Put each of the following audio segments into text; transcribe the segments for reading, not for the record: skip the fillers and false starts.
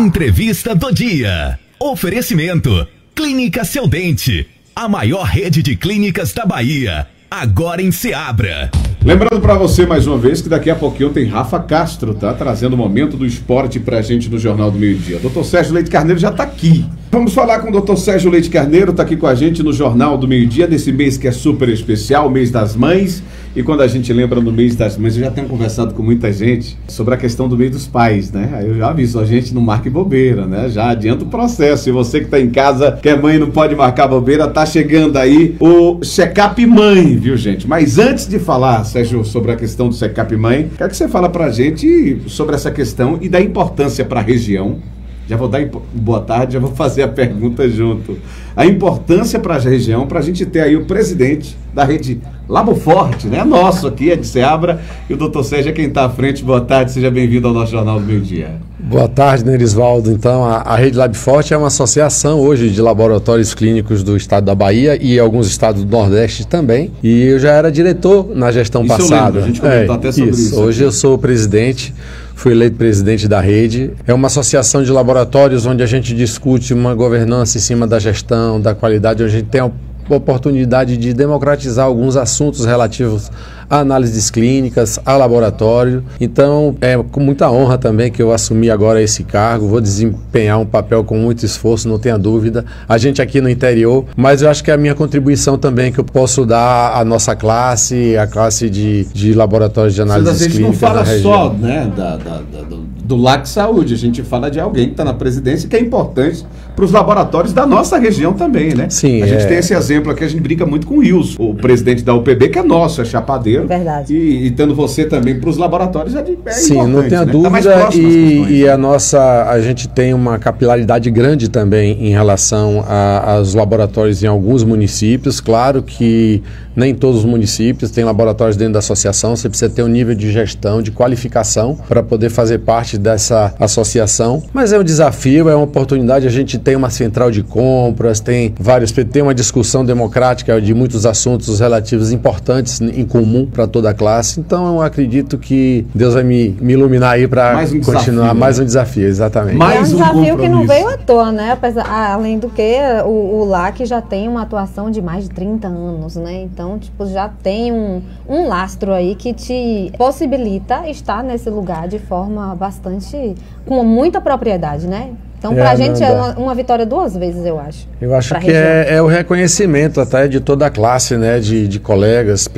Entrevista do dia. Oferecimento. Clínica Seu Dente. A maior rede de clínicas da Bahia. Agora em Ceabra. Lembrando para você mais uma vez que daqui a pouquinho tem Rafa Castro, tá? Trazendo o momento do esporte pra gente no Jornal do Meio-Dia. Dr. Sérgio Leite Carneiro já tá aqui. Vamos falar com o Dr. Sérgio Leite Carneiro, tá aqui com a gente no Jornal do Meio-Dia, desse mês que é super especial, o mês das mães. E quando a gente lembra no mês das mães, eu já tenho conversado com muita gente sobre a questão do mês dos pais, né? Aí eu já aviso, a gente não marque bobeira, né? Já adianta o processo. E você que tá em casa, que é mãe e não pode marcar bobeira, tá chegando aí o check-up mãe, viu, gente? Mas antes de falar, Sérgio, sobre a questão do check-up mãe, quero que você fale pra gente sobre essa questão e da importância para a região. Já vou dar boa tarde, já vou fazer a pergunta junto. A importância para a região, para a gente ter aí o presidente da rede Labo Forte, né? Nosso aqui, é de Ceabra, e o doutor Sérgio é quem está à frente. Boa tarde, seja bem-vindo ao nosso Jornal do Meio-Dia. Boa tarde, Nerisvaldo. Então, a rede Labo Forte é uma associação hoje de laboratórios clínicos do estado da Bahia e alguns estados do Nordeste também. E eu já era diretor na gestão passada. A gente comentou até sobre isso. Hoje eu sou o presidente. Fui eleito presidente da rede. É uma associação de laboratórios onde a gente discute uma governança em cima da gestão, da qualidade, onde a gente tem a oportunidade de democratizar alguns assuntos relativos a análises clínicas, a laboratório. Então, é com muita honra também que eu assumi agora esse cargo. Vou desempenhar um papel com muito esforço, não tenha dúvida. A gente aqui no interior, mas eu acho que é a minha contribuição também que eu posso dar à nossa classe, a classe de laboratórios de análises clínicas na região. A gente não fala só, né, do LAC Saúde, a gente fala de alguém que está na presidência que é importante para os laboratórios da nossa região também, né? Sim, a gente tem esse exemplo aqui, a gente brinca muito com o Wilson, o presidente da UPB, que é nosso, é chapadeiro. Verdade. E tendo você também para os laboratórios é sim, importante, não tenha né? dúvida. Tá E a gente tem uma capilaridade grande também em relação aos laboratórios em alguns municípios. Claro que nem todos os municípios têm laboratórios dentro da associação. Você precisa ter um nível de gestão, de qualificação para poder fazer parte dessa associação. Mas é um desafio, é uma oportunidade. A gente tem uma central de compras, tem uma discussão democrática de muitos assuntos relativos importantes em comum para toda a classe. Então eu acredito que Deus vai me iluminar aí para continuar mais um desafio, exatamente. É um desafio que não veio à toa, né? Além do que o LAC já tem uma atuação de mais de 30 anos, né? Então, tipo, já tem um lastro aí que te possibilita estar nesse lugar de forma com muita propriedade, né? Então, para a gente é uma vitória duas vezes, eu acho. Eu acho que é o reconhecimento até de toda a classe, né, de colegas,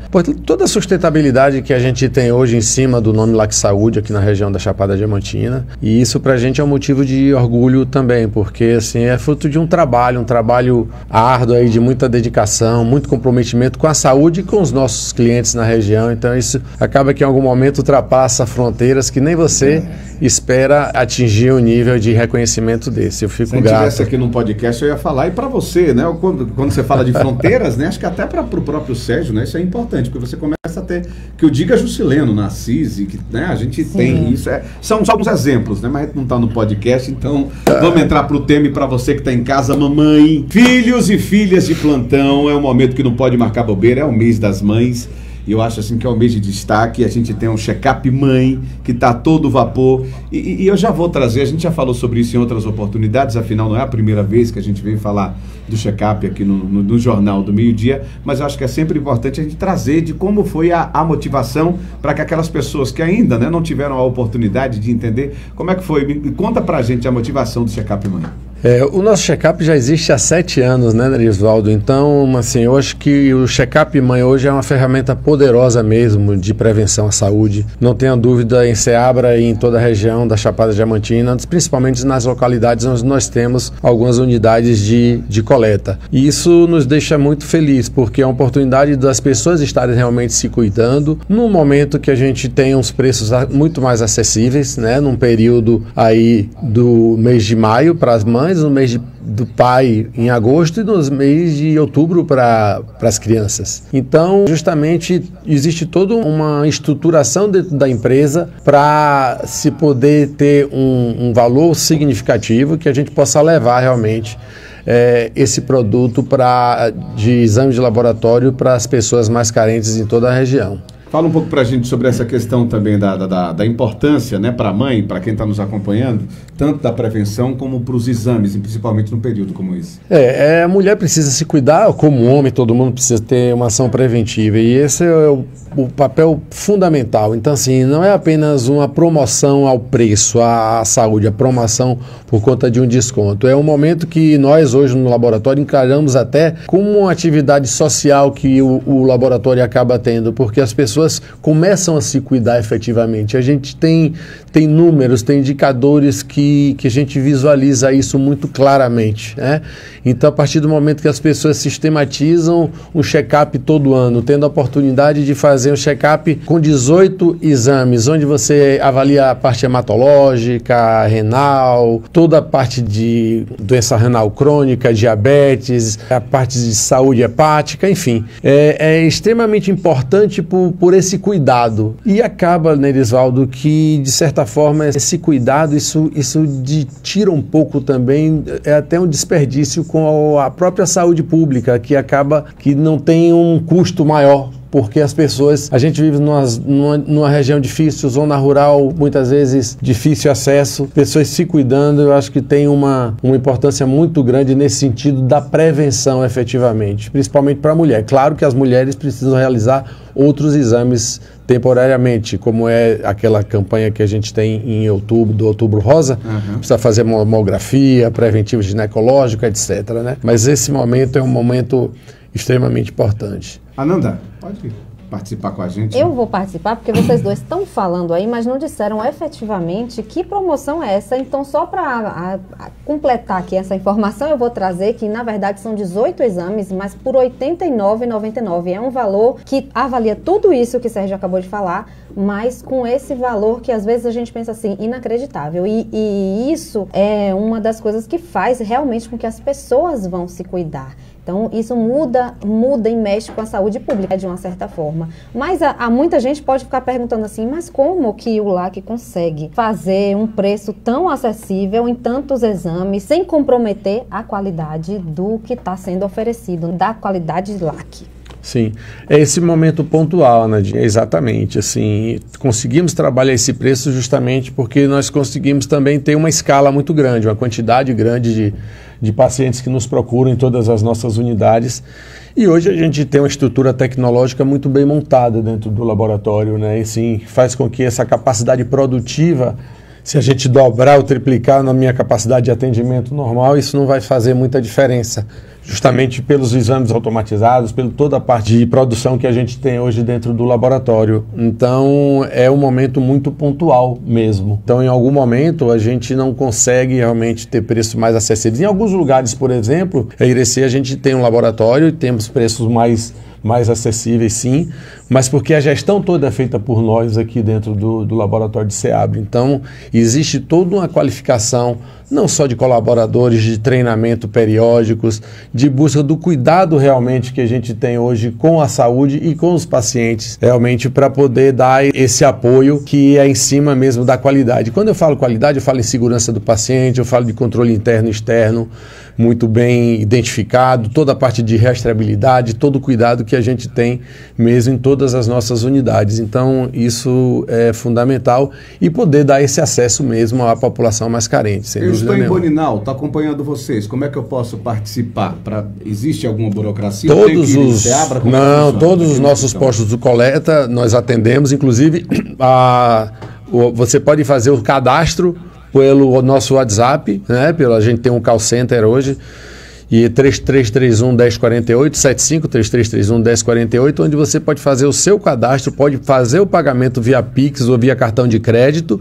por toda a sustentabilidade que a gente tem hoje em cima do nome LAC Saúde aqui na região da Chapada Diamantina. E isso para a gente é um motivo de orgulho também, porque assim, é fruto de um trabalho árduo aí, de muita dedicação, muito comprometimento com a saúde e com os nossos clientes na região. Então isso acaba que em algum momento ultrapassa fronteiras que nem você espera atingir um nível de reconhecimento desse. Eu fico grato. Se estivesse aqui num podcast, eu ia falar, e para você, né? Quando você fala de fronteiras, né? Acho que até para o próprio Sérgio, né? Isso é importante, porque você começa a ter, que eu diga Juscelino, Narcise, que, né? A gente tem isso. São só alguns exemplos, né? Mas a gente não está no podcast, então vamos entrar para o tema. E para você que está em casa, mamãe, filhos e filhas de plantão, é um momento que não pode marcar bobeira, é o mês das mães. E eu acho assim que é um mês de destaque. A gente tem um check-up mãe que está a todo vapor. E eu já vou trazer, a gente já falou sobre isso em outras oportunidades, afinal não é a primeira vez que a gente veio falar do check-up aqui no Jornal do Meio-Dia, mas eu acho que é sempre importante a gente trazer de como foi a motivação para que aquelas pessoas que ainda, né, não tiveram a oportunidade de entender como é que foi. Conta pra gente a motivação do check-up mãe. O nosso check-up já existe há 7 anos, né, Nerisvaldo? Então, assim, eu acho que o check-up mãe hoje é uma ferramenta poderosa mesmo de prevenção à saúde. Não tenha dúvida, em Ceabra e em toda a região da Chapada Diamantina, principalmente nas localidades onde nós temos algumas unidades de coleta. E isso nos deixa muito feliz, porque é uma oportunidade das pessoas estarem realmente se cuidando, num momento que a gente tem uns preços muito mais acessíveis, né, num período aí do mês de maio para as mães, no mês do pai em agosto e nos meses de outubro para as crianças. Então, justamente, existe toda uma estruturação dentro da empresa para se poder ter um valor significativo que a gente possa levar realmente esse produto de exame de laboratório para as pessoas mais carentes em toda a região. Fala um pouco para a gente sobre essa questão também da importância, né, para a mãe, para quem está nos acompanhando, tanto da prevenção como para os exames, principalmente num período como esse. A mulher precisa se cuidar, como homem, todo mundo precisa ter uma ação preventiva, e esse é o papel fundamental. Então, assim, não é apenas uma promoção ao preço, à saúde, a promoção por conta de um desconto. É um momento que nós, hoje, no laboratório, encaramos até como uma atividade social que o laboratório acaba tendo, porque as pessoas começam a se cuidar efetivamente. A gente tem números, tem indicadores que a gente visualiza isso muito claramente, né? Então, a partir do momento que as pessoas sistematizam um check-up todo ano, tendo a oportunidade de fazer um check-up com 18 exames, onde você avalia a parte hematológica, renal, toda a parte de doença renal crônica, diabetes, a parte de saúde hepática, enfim. É extremamente importante por esse cuidado. E acaba, né, Erisvaldo, que, de certa forma, esse cuidado, isso tira um pouco também, é até um desperdício com a própria saúde pública, que acaba que não tem um custo maior, porque as pessoas, a gente vive numa região difícil, zona rural, muitas vezes difícil acesso, pessoas se cuidando, eu acho que tem uma importância muito grande nesse sentido da prevenção efetivamente, principalmente para a mulher. Claro que as mulheres precisam realizar outros exames temporariamente, como é aquela campanha que a gente tem em outubro, do Outubro Rosa, precisa fazer mamografia, preventivo ginecológico, etc., né? Mas esse momento é um momento extremamente importante. Ananda, pode participar com a gente? Eu vou participar porque vocês dois estão falando aí, mas não disseram efetivamente que promoção é essa. Então, só para completar aqui essa informação, eu vou trazer que, na verdade, são 18 exames, mas por R$ 89,99. É um valor que avalia tudo isso que o Sérgio acabou de falar, mas com esse valor que, às vezes, a gente pensa assim, inacreditável. E isso é uma das coisas que faz realmente com que as pessoas vão se cuidar. Então, isso muda e mexe com a saúde pública, de uma certa forma. Mas há muita gente pode ficar perguntando assim, mas como que o LAC consegue fazer um preço tão acessível em tantos exames, sem comprometer a qualidade do que está sendo oferecido, da qualidade de LAC? Sim, é esse momento pontual, Nadinha, exatamente, assim, conseguimos trabalhar esse preço justamente porque nós conseguimos também ter uma escala muito grande, uma quantidade grande de pacientes que nos procuram em todas as nossas unidades, e hoje a gente tem uma estrutura tecnológica muito bem montada dentro do laboratório, né, e sim, faz com que essa capacidade produtiva, se a gente dobrar ou triplicar na minha capacidade de atendimento normal, isso não vai fazer muita diferença, justamente pelos exames automatizados, pela toda a parte de produção que a gente tem hoje dentro do laboratório. Então, é um momento muito pontual mesmo. Então, em algum momento, a gente não consegue realmente ter preços mais acessíveis. Em alguns lugares, por exemplo, em Irecê, a gente tem um laboratório e temos preços mais acessíveis, sim, mas porque a gestão toda é feita por nós aqui dentro do laboratório de SEABRE. Então, existe toda uma qualificação, não só de colaboradores, de treinamento periódicos, de busca do cuidado realmente que a gente tem hoje com a saúde e com os pacientes, realmente para poder dar esse apoio que é em cima mesmo da qualidade. Quando eu falo qualidade, eu falo em segurança do paciente, eu falo de controle interno e externo, muito bem identificado, toda a parte de rastreabilidade, todo o cuidado que a gente tem mesmo em todas as nossas unidades. Então, isso é fundamental e poder dar esse acesso mesmo à população mais carente, sem dúvida nenhuma. Eu estou em Boninal, estou acompanhando vocês. Como é que eu posso participar? Existe alguma burocracia? Todos os nossos postos de coleta nós atendemos, inclusive você pode fazer o cadastro pelo nosso WhatsApp, né? A gente tem um call center hoje, e 3331-1048, 75-3331-1048, onde você pode fazer o seu cadastro, pode fazer o pagamento via Pix ou via cartão de crédito,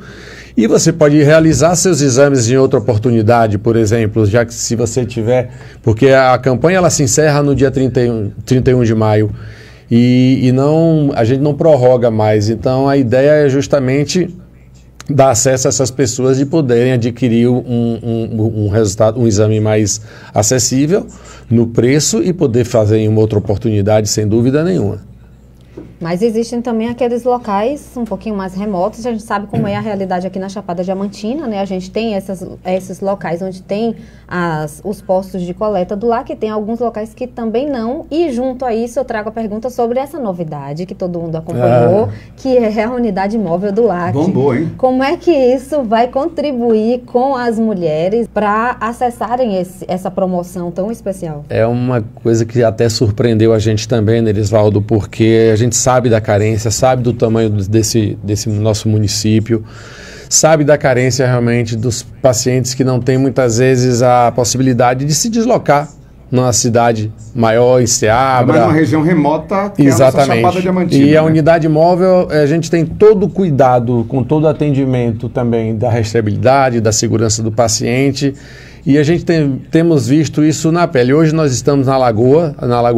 e você pode realizar seus exames em outra oportunidade, por exemplo, já que se você tiver, porque a campanha ela se encerra no dia 31 de maio, e a gente não prorroga mais, então a ideia é justamente dar acesso a essas pessoas de poderem adquirir um resultado, um exame mais acessível no preço e poder fazer em uma outra oportunidade, sem dúvida nenhuma. Mas existem também aqueles locais um pouquinho mais remotos, a gente sabe como é a realidade aqui na Chapada Diamantina, né? A gente tem esses locais onde tem os postos de coleta do LAC, e tem alguns locais que também não. E junto a isso eu trago a pergunta sobre essa novidade que todo mundo acompanhou, que é a unidade móvel do LAC. Bombou, hein? Como é que isso vai contribuir com as mulheres para acessarem essa promoção tão especial? É uma coisa que até surpreendeu a gente também, Nerisvaldo, porque a gente sabe da carência, sabe do tamanho desse nosso município, sabe da carência realmente dos pacientes que não têm muitas vezes a possibilidade de se deslocar numa cidade maior, em Ceabra. Mas numa região remota, que exatamente. É a nossa Chapada Diamantina. E a unidade móvel, a gente tem todo o cuidado, com todo o atendimento também da rastreabilidade, da segurança do paciente. E a gente temos visto isso na pele. Hoje nós estamos na Lagoa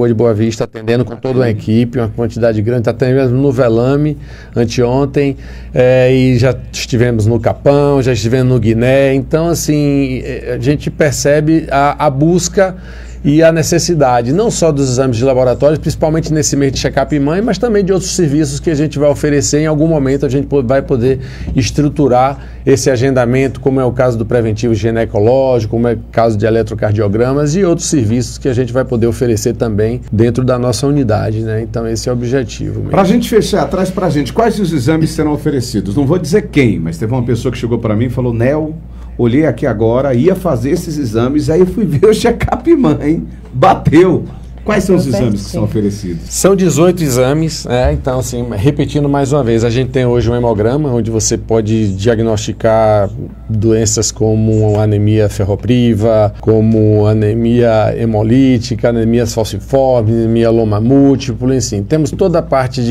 de Boa Vista, atendendo com toda a equipe, uma quantidade grande, até mesmo no Velame, anteontem, e já estivemos no Capão, já estivemos no Guiné. Então, assim, a gente percebe a busca e a necessidade, não só dos exames de laboratório, principalmente nesse mês de check-up mãe, mas também de outros serviços que a gente vai oferecer. Em algum momento a gente vai poder estruturar esse agendamento, como é o caso do preventivo ginecológico, como é o caso de eletrocardiogramas e outros serviços que a gente vai poder oferecer também dentro da nossa unidade, né? Então esse é o objetivo. Para a gente fechar, traz para a gente quais os exames serão oferecidos. Não vou dizer quem, mas teve uma pessoa que chegou para mim e falou: Nel, olhei aqui agora, ia fazer esses exames, aí eu fui ver o check-up mãe, bateu. Quais são os exames que são oferecidos? São 18 exames, então assim, repetindo mais uma vez, a gente tem hoje um hemograma, onde você pode diagnosticar doenças como anemia ferropriva, como anemia hemolítica, anemias falciformes, anemia loma múltipla, enfim. Temos toda a parte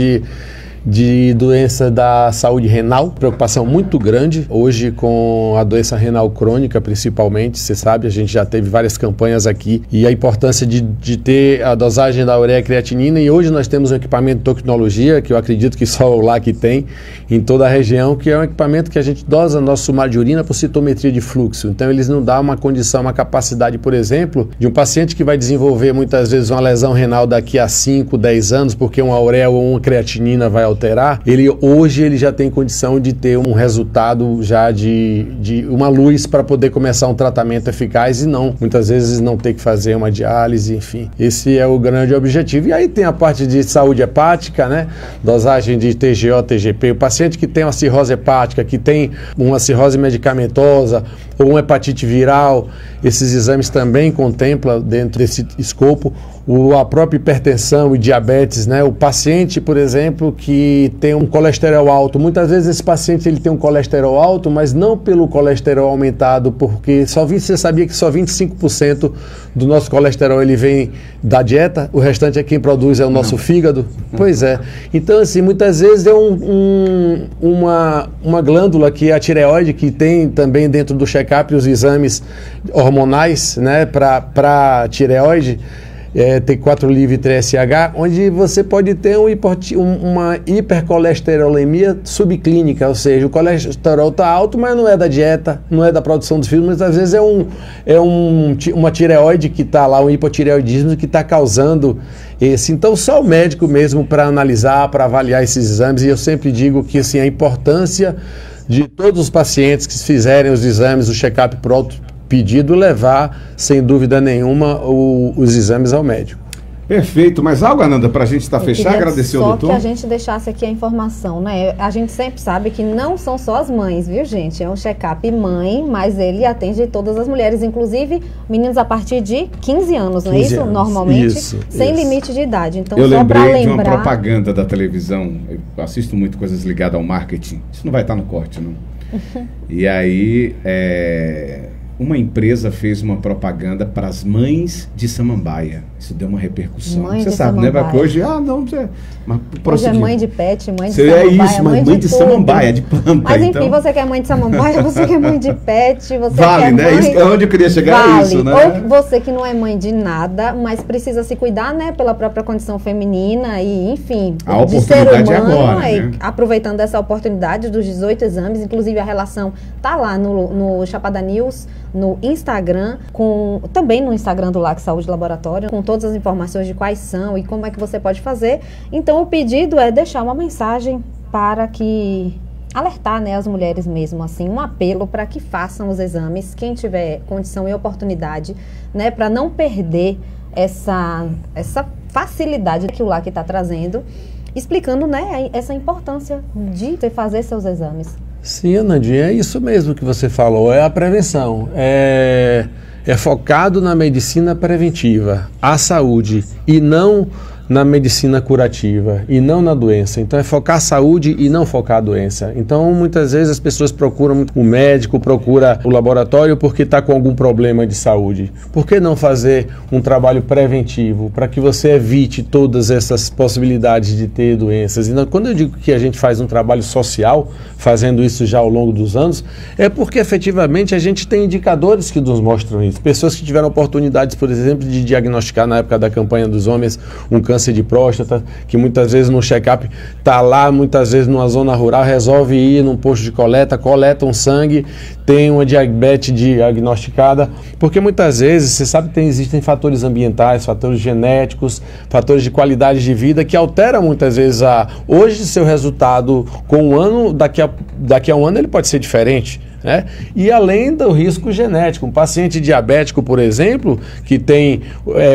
de doença da saúde renal, preocupação muito grande hoje com a doença renal crônica, principalmente. Você sabe, a gente já teve várias campanhas aqui, e a importância de ter a dosagem da ureia creatinina, e hoje nós temos um equipamento de toxinologia, que eu acredito que só o LAC tem em toda a região, que é um equipamento que a gente dosa nosso sumário de urina por citometria de fluxo. Então eles não dão uma condição, uma capacidade, por exemplo, de um paciente que vai desenvolver muitas vezes uma lesão renal daqui a 5, 10 anos, porque uma ureia ou uma creatinina vai alterar, hoje ele já tem condição de ter um resultado já de uma luz para poder começar um tratamento eficaz e não, muitas vezes, não ter que fazer uma diálise, enfim. Esse é o grande objetivo. E aí tem a parte de saúde hepática, né? Dosagem de TGO, TGP. O paciente que tem uma cirrose hepática, que tem uma cirrose medicamentosa ou uma hepatite viral, esses exames também contemplam dentro desse escopo a própria hipertensão e diabetes, né? O paciente, por exemplo, que tem um colesterol alto, muitas vezes esse paciente ele tem um colesterol alto, mas não pelo colesterol aumentado, porque você sabia que só 25% do nosso colesterol ele vem da dieta, o restante é quem produz é o nosso fígado? Pois é. Então, assim, muitas vezes é uma glândula que é a tireoide, que tem também dentro do check-up os exames hormonais, né, para tireoide, T4 livre 3SH, onde você pode ter uma hipercolesterolemia subclínica, ou seja, o colesterol está alto, mas não é da dieta, não é da produção dos fibras, mas às vezes uma tireoide que está lá, um hipotireoidismo que está causando esse. Então só o médico mesmo para analisar, para avaliar esses exames, e eu sempre digo que assim, a importância de todos os pacientes que fizerem os exames, o check-up pronto, pedido, levar, sem dúvida nenhuma, os exames ao médico. Perfeito. Mas algo, Ananda, para a gente fechar, agradecer ao doutor? Só que a gente deixasse aqui a informação, né? A gente sempre sabe que não são só as mães, viu, gente? É um check-up mãe, mas ele atende todas as mulheres, inclusive meninos a partir de 15 anos, não é isso? Anos. Normalmente, sem limite de idade. Então, eu só para lembrar... de uma propaganda da televisão, eu assisto muito coisas ligadas ao marketing, isso não vai estar no corte, não. E aí, uma empresa fez uma propaganda para as mães de Samambaia. Isso deu uma repercussão. Você sabe, né? Porque hoje, hoje é mãe de pet, mãe de Samambaia. É isso, mãe de Samambaia, de planta. Mas enfim, então... você que é mãe de Samambaia, você que é mãe de pet, você vale, que é né? mãe... Isso, onde eu queria chegar é isso, né? Ou você que não é mãe de nada, mas precisa se cuidar, né? Pela própria condição feminina e, enfim, a de ser humano. Agora, né? Aproveitando essa oportunidade dos 18 exames, inclusive a relação tá lá no Chapada News, no Instagram, também no Instagram do LAC Saúde Laboratório, com todas as informações de quais são e como é que você pode fazer. Então o pedido é deixar uma mensagem para que alertar, né, as mulheres mesmo, assim, um apelo para que façam os exames, quem tiver condição e oportunidade, né, para não perder essa facilidade que o LAC está trazendo, explicando, né, essa importância de fazer seus exames. Sim, Anandinha, é isso mesmo que você falou, é a prevenção, é focado na medicina preventiva, a saúde, e não na medicina curativa, e não na doença. Então é focar a saúde e não focar a doença. Então muitas vezes as pessoas procuram o médico, procura o laboratório porque está com algum problema de saúde. Por que não fazer um trabalho preventivo para que você evite todas essas possibilidades de ter doenças? Então, quando eu digo que a gente faz um trabalho social, fazendo isso já ao longo dos anos, é porque efetivamente a gente tem indicadores que nos mostram isso. Pessoas que tiveram oportunidades, por exemplo, de diagnosticar na época da campanha dos homens um câncer de próstata, que muitas vezes no check-up está lá, muitas vezes numa zona rural, resolve ir num posto de coleta um sangue, tem uma diabetes diagnosticada, porque muitas vezes, você sabe que existem fatores ambientais, fatores genéticos, fatores de qualidade de vida que alteram muitas vezes hoje seu resultado com um ano, daqui a um ano ele pode ser diferente. né? E além do risco genético, um paciente diabético, por exemplo, que tem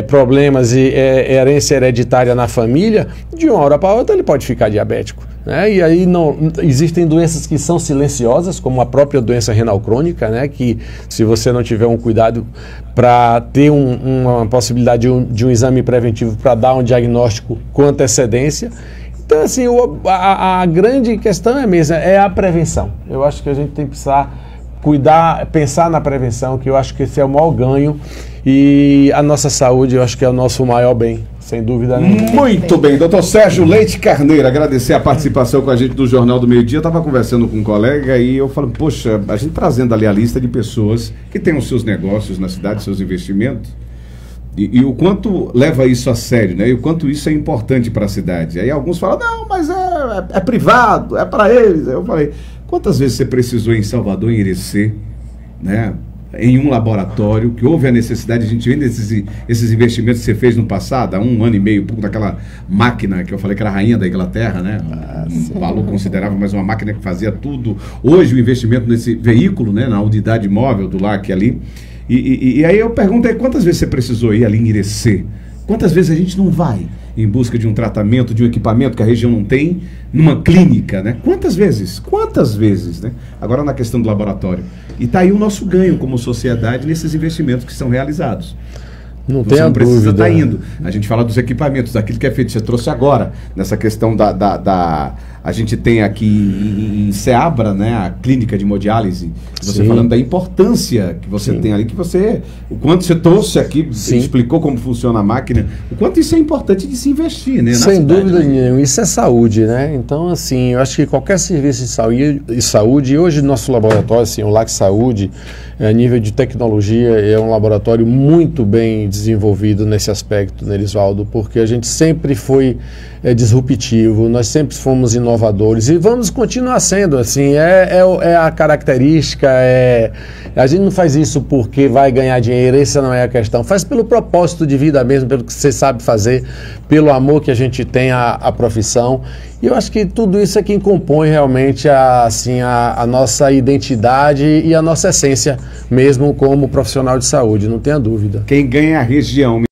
problemas e herência hereditária na família, de uma hora para outra ele pode ficar diabético. Né? E aí existem doenças que são silenciosas, como a própria doença renal crônica, né? Que se você não tiver um cuidado para ter uma possibilidade de um exame preventivo para dar um diagnóstico com antecedência. Então, assim, a grande questão é a prevenção. Eu acho que a gente tem que pensar na prevenção, que eu acho que esse é o maior ganho, e a nossa saúde eu acho que é o nosso maior bem, sem dúvida nenhuma. Muito bem, doutor Sérgio Leite Carneiro, agradecer a participação com a gente do Jornal do Meio-Dia. Eu estava conversando com um colega e eu falo, poxa, a gente trazendo ali a lista de pessoas que têm os seus negócios na cidade, seus investimentos, e o quanto leva isso a sério, né? E o quanto isso é importante para a cidade. Aí alguns falam, não, mas é privado, é para eles. Eu falei, quantas vezes você precisou em Salvador, em Irecê, né? Em um laboratório, que houve a necessidade, a gente vê esses investimentos que você fez no passado, há 1 ano e meio, daquela máquina que eu falei que era a rainha da Inglaterra, né? Um valor considerável, mas uma máquina que fazia tudo. Hoje o investimento nesse veículo, né? Na unidade móvel do LAC ali. E aí eu pergunto, quantas vezes você precisou ir ali em Irecê? Quantas vezes a gente não vai em busca de um tratamento, de um equipamento que a região não tem, numa clínica, né? Quantas vezes? Quantas vezes, né? Agora na questão do laboratório. E está aí o nosso ganho como sociedade nesses investimentos que são realizados. Não tem a dúvida. Você não precisa estar indo. A gente fala dos equipamentos, daquilo que é feito. Você trouxe agora, nessa questão a gente tem aqui em Ceabra, né, a clínica de hemodiálise. Você Sim. falando da importância que você Sim. tem ali, o quanto você trouxe aqui, explicou como funciona a máquina, o quanto isso é importante de se investir, né? Sem dúvida nenhuma, isso é saúde, né? Então, assim, eu acho que qualquer serviço de saúde, e hoje nosso laboratório, assim, o LAC Saúde, a nível de tecnologia, é um laboratório muito bem desenvolvido nesse aspecto, né, Elisvaldo, porque a gente sempre foi disruptivo, nós sempre fomos inovadores e vamos continuar sendo, assim, é a característica, a gente não faz isso porque vai ganhar dinheiro, essa não é a questão, faz pelo propósito de vida mesmo, pelo que você sabe fazer, pelo amor que a gente tem à profissão, e eu acho que tudo isso é quem compõe realmente a nossa identidade e a nossa essência mesmo como profissional de saúde, não tenha dúvida. Quem ganha é a região,